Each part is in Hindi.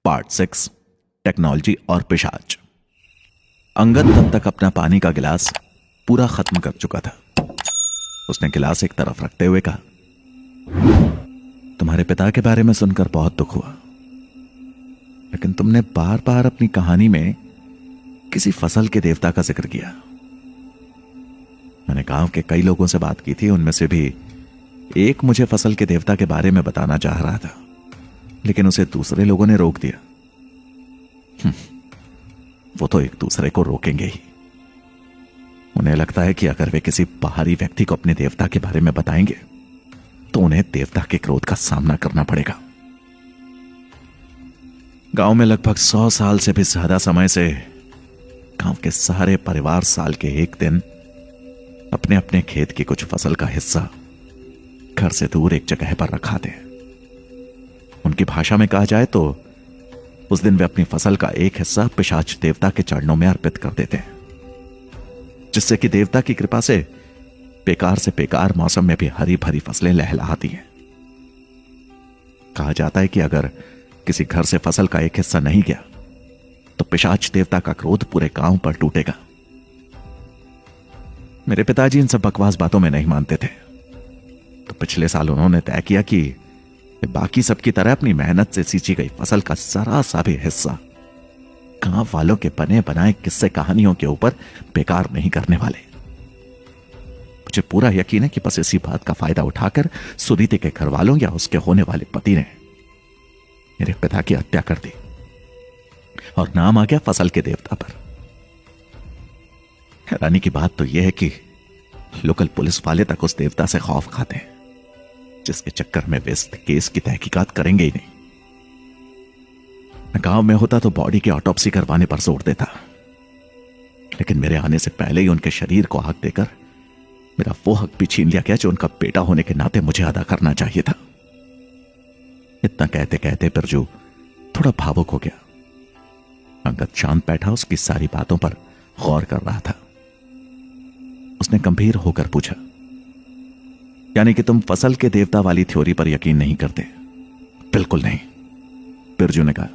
पार्ट 6 टेक्नोलॉजी और पिशाच। अंगद तब तक अपना पानी का गिलास पूरा खत्म कर चुका था। उसने गिलास एक तरफ रखते हुए कहा, तुम्हारे पिता के बारे में सुनकर बहुत दुख हुआ, लेकिन तुमने बार बार अपनी कहानी में किसी फसल के देवता का जिक्र किया। मैंने गांव के कई लोगों से बात की थी, उनमें से भी एक मुझे फसल के देवता के बारे में बताना चाह रहा था, लेकिन उसे दूसरे लोगों ने रोक दिया। वो तो एक दूसरे को रोकेंगे ही। उन्हें लगता है कि अगर वे किसी बाहरी व्यक्ति को अपने देवता के बारे में बताएंगे तो उन्हें देवता के क्रोध का सामना करना पड़ेगा। गांव में लगभग 100 साल से भी ज्यादा समय से गांव के सारे परिवार साल के एक दिन अपने अपने खेत की कुछ फसल का हिस्सा घर से दूर एक जगह पर रखाते हैं। उनकी भाषा में कहा जाए तो उस दिन वे अपनी फसल का एक हिस्सा पिशाच देवता के चरणों में अर्पित कर देते हैं, जिससे कि देवता की कृपा से बेकार मौसम में भी हरी भरी फसलें लहलहाती हैं। कहा जाता है कि अगर किसी घर से फसल का एक हिस्सा नहीं गया तो पिशाच देवता का क्रोध पूरे गांव पर टूटेगा। मेरे पिताजी इन सब बकवास बातों में नहीं मानते थे, तो पिछले साल उन्होंने तय किया कि बाकी सबकी तरह अपनी मेहनत से सींची गई फसल का जरा सा भी हिस्सा गांव वालों के बने बनाए किस्से कहानियों के ऊपर बेकार नहीं करने वाले। मुझे पूरा यकीन है कि बस इसी बात का फायदा उठाकर सुनीति के घर वालों या उसके होने वाले पति ने मेरे पिता की हत्या कर दी और नाम आ गया फसल के देवता पर। हैरानी की बात तो यह है कि लोकल पुलिस वाले तक उस देवता से खौफ खाते हैं, जिसके चक्कर में वे इस केस की तहकीकात करेंगे ही नहीं। मैं गांव में होता तो बॉडी की ऑटोप्सी करवाने पर जोर देता, लेकिन मेरे आने से पहले ही उनके शरीर को हक देकर मेरा वो हक भी छीन लिया गया जो उनका बेटा होने के नाते मुझे अदा करना चाहिए था। इतना कहते कहते बिरजू थोड़ा भावुक हो गया। अंगद शांत बैठा उसकी सारी बातों पर गौर कर रहा था। उसने गंभीर होकर पूछा, यानी कि तुम फसल के देवता वाली थ्योरी पर यकीन नहीं करते? बिल्कुल नहीं, बिरजू ने कहा।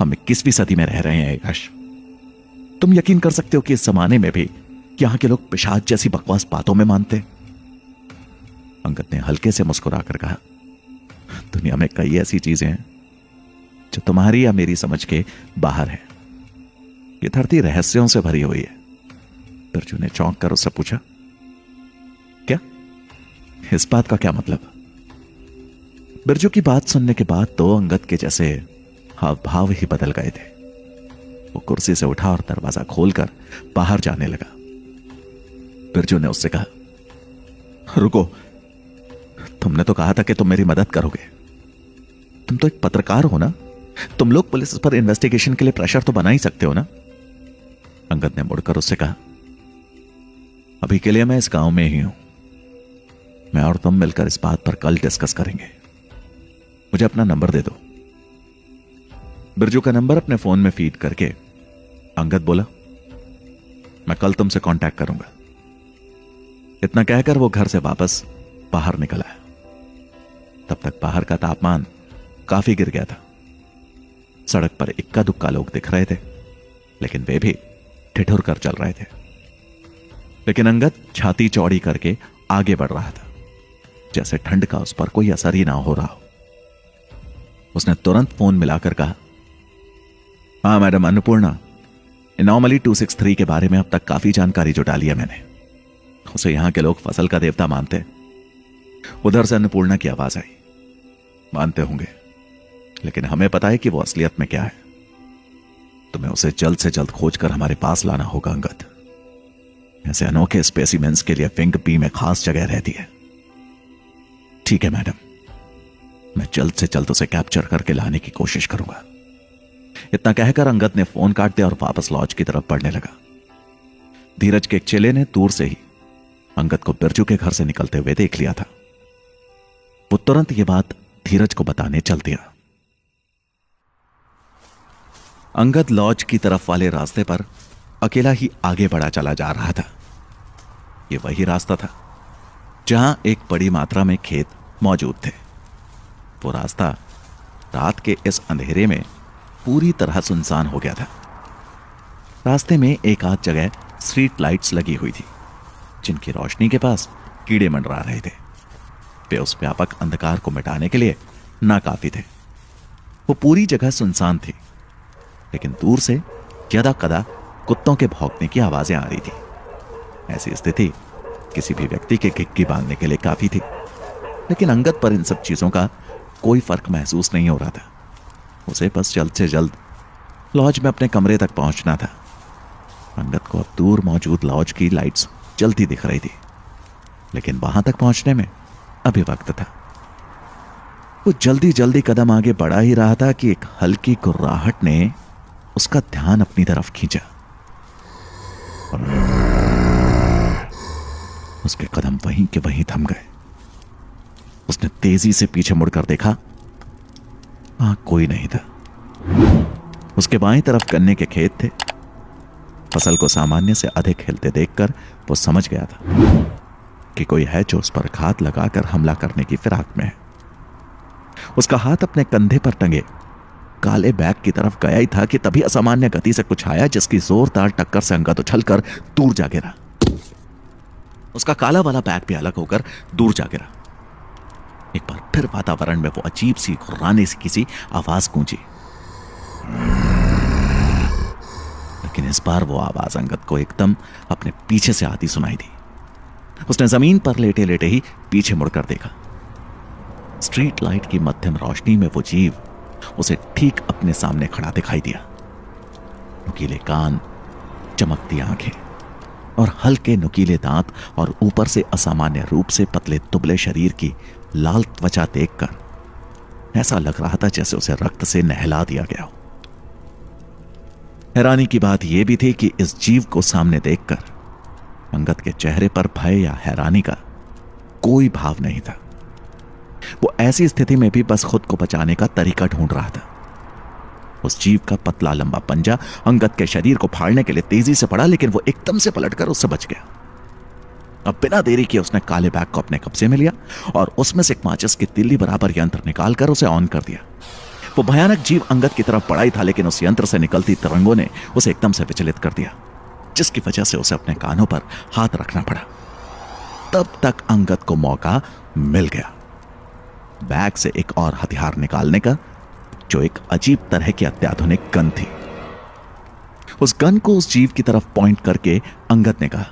हम 21वीं सदी में रह रहे हैं यश। तुम यकीन कर सकते हो कि इस जमाने में भी यहां के लोग पिशाच जैसी बकवास बातों में मानते? अंगद ने हल्के से मुस्कुराकर कहा, दुनिया में कई ऐसी चीजें हैं जो तुम्हारी या मेरी समझ के बाहर है। ये धरती रहस्यों से भरी हुई है। बिरजू ने चौंक कर उससे पूछा, क्या? इस बात का क्या मतलब? बिरजू की बात सुनने के बाद तो अंगद के जैसे हाव भाव ही बदल गए थे। वो कुर्सी से उठा और दरवाजा खोलकर बाहर जाने लगा। बिरजू ने उससे कहा, रुको, तुमने तो कहा था कि तुम मेरी मदद करोगे। तुम तो एक पत्रकार हो ना, तुम लोग पुलिस पर इन्वेस्टिगेशन के लिए प्रेशर तो बना ही सकते हो ना? अंगद ने मुड़कर उससे कहा, अभी के लिए मैं इस गांव में ही हूं। मैं और तुम मिलकर इस बात पर कल डिस्कस करेंगे। मुझे अपना नंबर दे दो। बिरजू का नंबर अपने फोन में फीड करके अंगद बोला, मैं कल तुमसे कांटेक्ट करूंगा। इतना कहकर वो घर से वापस बाहर निकल आया। तब तक बाहर का तापमान काफी गिर गया था। सड़क पर इक्का दुक्का लोग दिख रहे थे, लेकिन वे भी ठिठुर कर चल रहे थे। लेकिन अंगद छाती चौड़ी करके आगे बढ़ रहा था, जैसे ठंड का उस पर कोई असर ही ना हो रहा हो। उसने तुरंत फोन मिलाकर कहा, हाँ मैडम अन्नपूर्णा, एनॉमली 263 के बारे में अब तक काफी जानकारी जुटा ली है मैंने। उसे यहां के लोग फसल का देवता मानते हैं। उधर से अन्नपूर्णा की आवाज आई, मानते होंगे, लेकिन हमें पता है कि वो असलियत में क्या है। तुम्हें उसे जल्द से जल्द खोजकर हमारे पास लाना होगा अंगद। ऐसे अनोखे स्पेसिमेंस के लिए विंग बी में खास जगह रहती है। ठीक है मैडम, मैं जल्द से जल्द उसे कैप्चर करके लाने की कोशिश करूंगा। इतना कहकर अंगद ने फोन काट दिया और वापस लॉज की तरफ बढ़ने लगा। धीरज के एक चेले ने दूर से ही अंगद को बिरजू के घर से निकलते हुए देख लिया था। वो तुरंत ये बात धीरज को बताने चल दिया। अंगद लॉज की तरफ वाले रास्ते पर अकेला ही आगे बढ़ा चला जा रहा था। ये वही रास्ता था जहां एक बड़ी मात्रा में खेत मौजूद थे। वो रास्ता रात के इस अंधेरे में पूरी तरह सुनसान हो गया था। रास्ते में एक आध जगह स्ट्रीट लाइट्स लगी हुई थी, जिनकी रोशनी के पास कीड़े मंडरा रहे थे। वे उस व्यापक अंधकार को मिटाने के लिए नाकाफी थे। वो पूरी जगह सुनसान थी, लेकिन दूर से यदा कदा कुत्तों के भौंकने की आवाजें आ रही थी। ऐसी स्थिति किसी भी व्यक्ति के घिक्की बांधने के लिए काफी थी, लेकिन अंगद पर इन सब चीजों का कोई फर्क महसूस नहीं हो रहा था। उसे बस जल्द से जल्द लॉज में अपने कमरे तक पहुंचना था। अंगद को अब दूर मौजूद लॉज की लाइट्स जलती दिख रही थी, लेकिन वहां तक पहुंचने में अभी वक्त था। वो जल्दी जल्दी कदम आगे बढ़ा ही रहा था कि एक हल्की गुर्राहट ने उसका ध्यान अपनी तरफ खींचा। उसके कदम वहीं के वहीं थम गए। उसने तेजी से पीछे मुड़कर देखा, वहां कोई नहीं था। उसके बाएं तरफ गन्ने के खेत थे। फसल को सामान्य से अधिक हिलते देखकर वो समझ गया था कि कोई है जो उस पर घात लगाकर हमला करने की फिराक में है। उसका हाथ अपने कंधे पर टंगे काले बैग की तरफ गया ही था कि तभी असामान्य गति से कुछ आया, जिसकी जोरदार टक्कर से अंगद उछलकर दूर जा गिरा। उसका काला वाला बैग भी अलग होकर दूर जा गिरा। एक बार फिर वातावरण में वो अजीब सी घुर्राने सी किसी आवाज गूंजी, लेकिन इस बार वो आवाज अंगद को एकदम अपने पीछे से आती सुनाई दी। उसने जमीन पर लेटे लेटे ही पीछे मुड़कर देखा। स्ट्रीट लाइट की मध्यम रोशनी में वो जीव उसे ठीक अपने सामने खड़ा दिखाई दिया। नुकीले कान, चमकती आंखें और हल्के नुकीले दांत और ऊपर से असामान्य रूप से पतले दुबले शरीर की लाल त्वचा देखकर ऐसा लग रहा था जैसे उसे रक्त से नहला दिया गया हो। हैरानी की बात यह भी थी कि इस जीव को सामने देखकर अंगद के चेहरे पर भय या हैरानी का कोई भाव नहीं था। वो ऐसी स्थिति में भी बस खुद को बचाने का तरीका ढूंढ रहा था। उस जीव का पतला लंबा पंजा अंगद के शरीर को फाड़ने के लिए तेजी से पड़ा, लेकिन वो एकदम से पलटकर उससे बच गया। अब बिना देरी किए उसने काले बैग को अपने कब्जे में लिया और उसमें से एक माचिस की तिल्ली बराबर यंत्र निकालकर उसे ऑन कर दिया। वो भयानक जीव अंगद की तरफ बढ़ा ही था, लेकिन उस यंत्र से निकलती तरंगों ने उसे एकदम से विचलित कर दिया, जिसकी वजह से उसे अपने कानों पर हाथ रखना पड़ा। तब तक अंगद को मौका मिल गया बैग से एक और हथियार निकालने का, जो एक अजीब तरह की अत्याधुनिक गन थी। उस गन को उस जीव की तरफ पॉइंट करके अंगद ने कहा,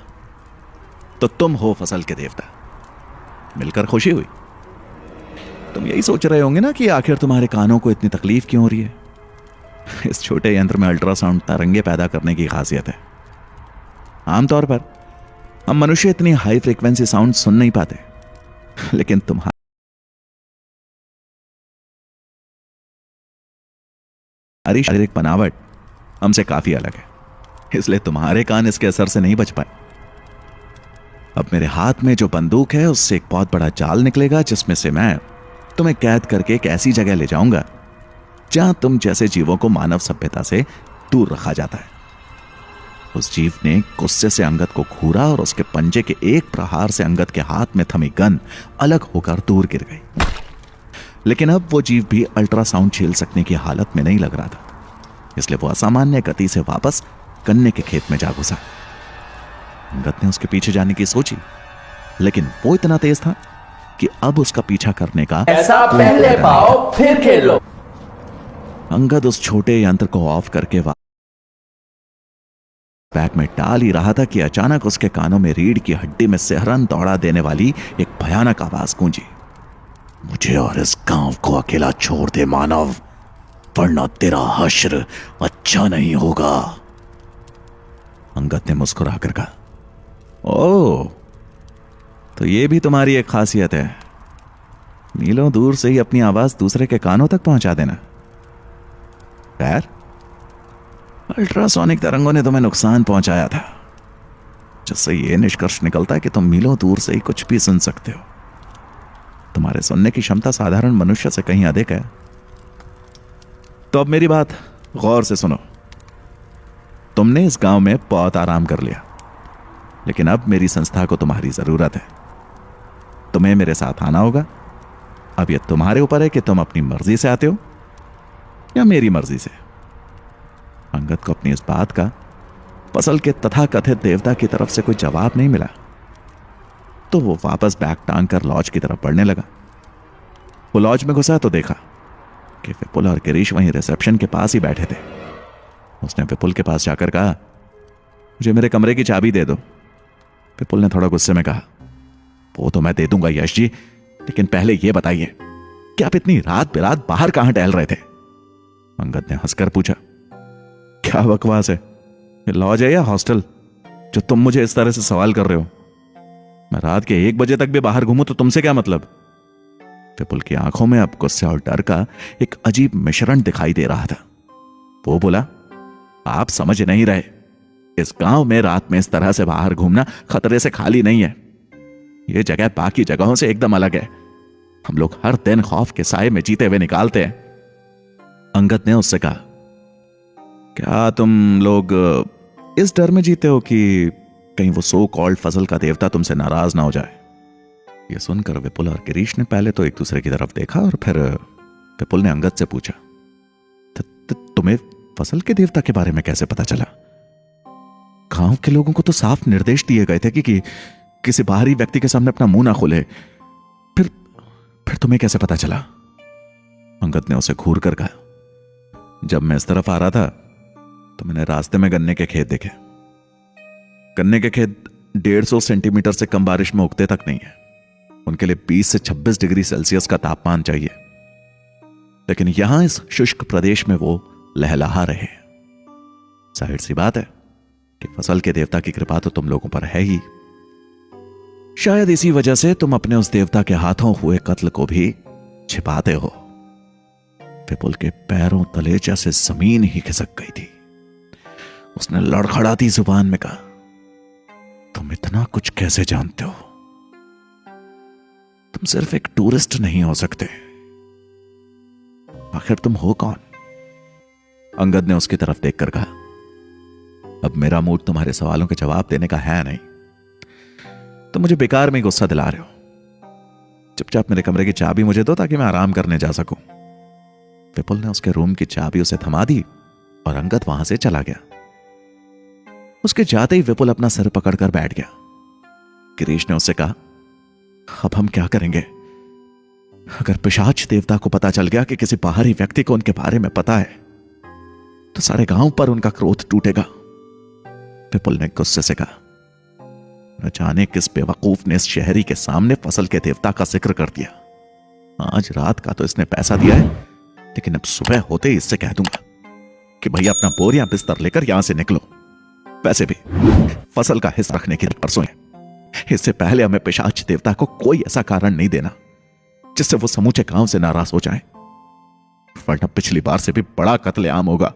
तो तुम हो फसल के देवता। मिलकर खुशी हुई। तुम यही सोच रहे होंगे ना कि आखिर तुम्हारे कानों को इतनी तकलीफ क्यों हो रही है। इस छोटे यंत्र में अल्ट्रासाउंड तरंगे पैदा करने की खासियत है। आमतौर पर हम मनुष्य इतनी हाई फ्रीक्वेंसी साउंड सुन नहीं पाते, लेकिन तुम्हारी शारीरिक बनावट हमसे काफी अलग है, इसलिए तुम्हारे कान इसके असर से नहीं बच पाए। अब मेरे हाथ में जो बंदूक है उससे एक बहुत बड़ा जाल निकलेगा, जिसमें से मैं तुम्हें कैद करके एक ऐसी जगह ले जाऊंगा जहां तुम जैसे जीवों को मानव सभ्यता से दूर रखा जाता है। उस जीव ने गुस्से से अंगद को घूरा और उसके पंजे के एक प्रहार से अंगद के हाथ में थमी गन अलग होकर दूर गिर गई। लेकिन अब वो जीव भी अल्ट्रासाउंड झेल सकने की हालत में नहीं लग रहा था, इसलिए वो असामान्य गति से वापस गन्ने के खेत में जा घुसा। अंगद ने उसके पीछे जाने की सोची, लेकिन वो इतना तेज था कि अब उसका पीछा करने का ऐसा पहले पाओ फिर खेलो। अंगद उस छोटे यंत्र को ऑफ करके बैग में डाल ही रहा था कि अचानक उसके कानों में रीढ़ की हड्डी में सिहरन दौड़ा देने वाली एक भयानक आवाज गूंजी, मुझे और इस गांव को अकेला छोड़ दे मानव, वरना तेरा हश्र अच्छा नहीं होगा। अंगद ने मुस्कुराकर कहा, ओह, तो ये भी तुम्हारी एक खासियत है, मीलों दूर से ही अपनी आवाज दूसरे के कानों तक पहुंचा देना। खैर, अल्ट्रासोनिक तरंगों ने तुम्हें नुकसान पहुंचाया था, जिससे यह निष्कर्ष निकलता है कि तुम मीलों दूर से ही कुछ भी सुन सकते हो। तुम्हारे सुनने की क्षमता साधारण मनुष्य से कहीं अधिक है। तो अब मेरी बात गौर से सुनो। तुमने इस गांव में बहुत आराम कर लिया, लेकिन अब मेरी संस्था को तुम्हारी जरूरत है। तुम्हें मेरे साथ आना होगा। अब यह तुम्हारे ऊपर है कि तुम अपनी मर्जी से आते हो या मेरी मर्जी से। अंगद को अपनी इस बात का फसल के तथाकथित देवता की तरफ से कोई जवाब नहीं मिला, तो वो वापस बैग टांग कर लॉज की तरफ बढ़ने लगा। वो लॉज में घुसा तो देखा कि विपुल और गिरीश वहीं रिसेप्शन के पास ही बैठे थे। उसने विपुल के पास जाकर कहा, मुझे मेरे कमरे की चाबी दे दो। विपुल ने थोड़ा गुस्से में कहा, वो तो मैं दे दूंगा यश जी, लेकिन पहले यह बताइए कि आप इतनी रात बेरात बाहर कहां टहल रहे थे? अंगद ने हंसकर पूछा, क्या बकवास है, ये लॉज है या हॉस्टल जो तुम मुझे इस तरह से सवाल कर रहे हो? मैं रात के 1 बजे तक भी बाहर घूमूं तो तुमसे क्या मतलब? विपुल की आंखों में अब गुस्से और डर का एक अजीब मिश्रण दिखाई दे रहा था। वो बोला, आप समझ नहीं रहे, इस गांव में रात में इस तरह से बाहर घूमना खतरे से खाली नहीं है। यह जगह बाकी जगहों से एकदम अलग है। हम लोग हर दिन खौफ के साए में जीते हुए निकालते हैं। अंगद ने उससे कहा, क्या तुम लोग इस डर में जीते हो कि कहीं वो सो कॉल्ड फसल का देवता तुमसे नाराज ना हो जाए? यह सुनकर विपुल और गिरीश ने पहले तो एक दूसरे की तरफ देखा और फिर विपुल ने अंगद से पूछा, तुम्हें फसल के देवता के बारे में कैसे पता चला? गांव के लोगों को तो साफ निर्देश दिए गए थे कि किसी बाहरी व्यक्ति के सामने अपना मुंह ना खोले। फिर तुम्हें कैसे पता चला? अंगद ने उसे घूर कर कहा, जब मैं इस तरफ आ रहा था तो मैंने रास्ते में गन्ने के खेत देखे। गन्ने के खेत 150 सेंटीमीटर से कम बारिश में उगते तक नहीं है। उनके लिए 20 से 26 डिग्री सेल्सियस का तापमान चाहिए, लेकिन यहां इस शुष्क प्रदेश में वो लहलहा रहे हैं। जाहिर सी बात है कि फसल के देवता की कृपा तो तुम लोगों पर है ही। शायद इसी वजह से तुम अपने उस देवता के हाथों हुए कत्ल को भी छिपाते हो। विपुल के पैरों तले जैसे जमीन ही खिसक गई थी। उसने लड़खड़ाती जुबान में कहा, तुम इतना कुछ कैसे जानते हो? तुम सिर्फ एक टूरिस्ट नहीं हो सकते। आखिर तुम हो कौन? अंगद ने उसकी तरफ देखकर कहा, अब मेरा मूड तुम्हारे सवालों के जवाब देने का है नहीं। तुम मुझे बेकार में गुस्सा दिला रहे हो। चुपचाप मेरे कमरे की चाबी मुझे दो ताकि मैं आराम करने जा सकूं। विपुल ने उसके रूम की चाबी उसे थमा दी और अंगद वहां से चला गया। उसके जाते ही विपुल अपना सिर पकड़कर बैठ गया। गिरीश ने उससे कहा, अब हम क्या करेंगे? अगर पिशाच देवता को पता चल गया कि किसी बाहरी व्यक्ति को उनके बारे में पता है तो सारे गांव पर उनका क्रोध टूटेगा। विपुल ने गुस्से से कहा, न जाने किस बेवकूफ ने इस शहरी के सामने फसल के देवता का जिक्र कर दिया। आज रात का तो इसने पैसा दिया है, लेकिन अब सुबह होते ही इससे कह दूंगा कि भैया अपना बोरिया बिस्तर लेकर यहां से निकलो। वैसे भी फसल का हिस्सा रखने की परसों है। इससे पहले हमें पिशाच देवता को कोई ऐसा कारण नहीं देना जिससे वो समूचे गांव से नाराज हो जाए, वरना पिछली बार से भी बड़ा कत्लेआम होगा।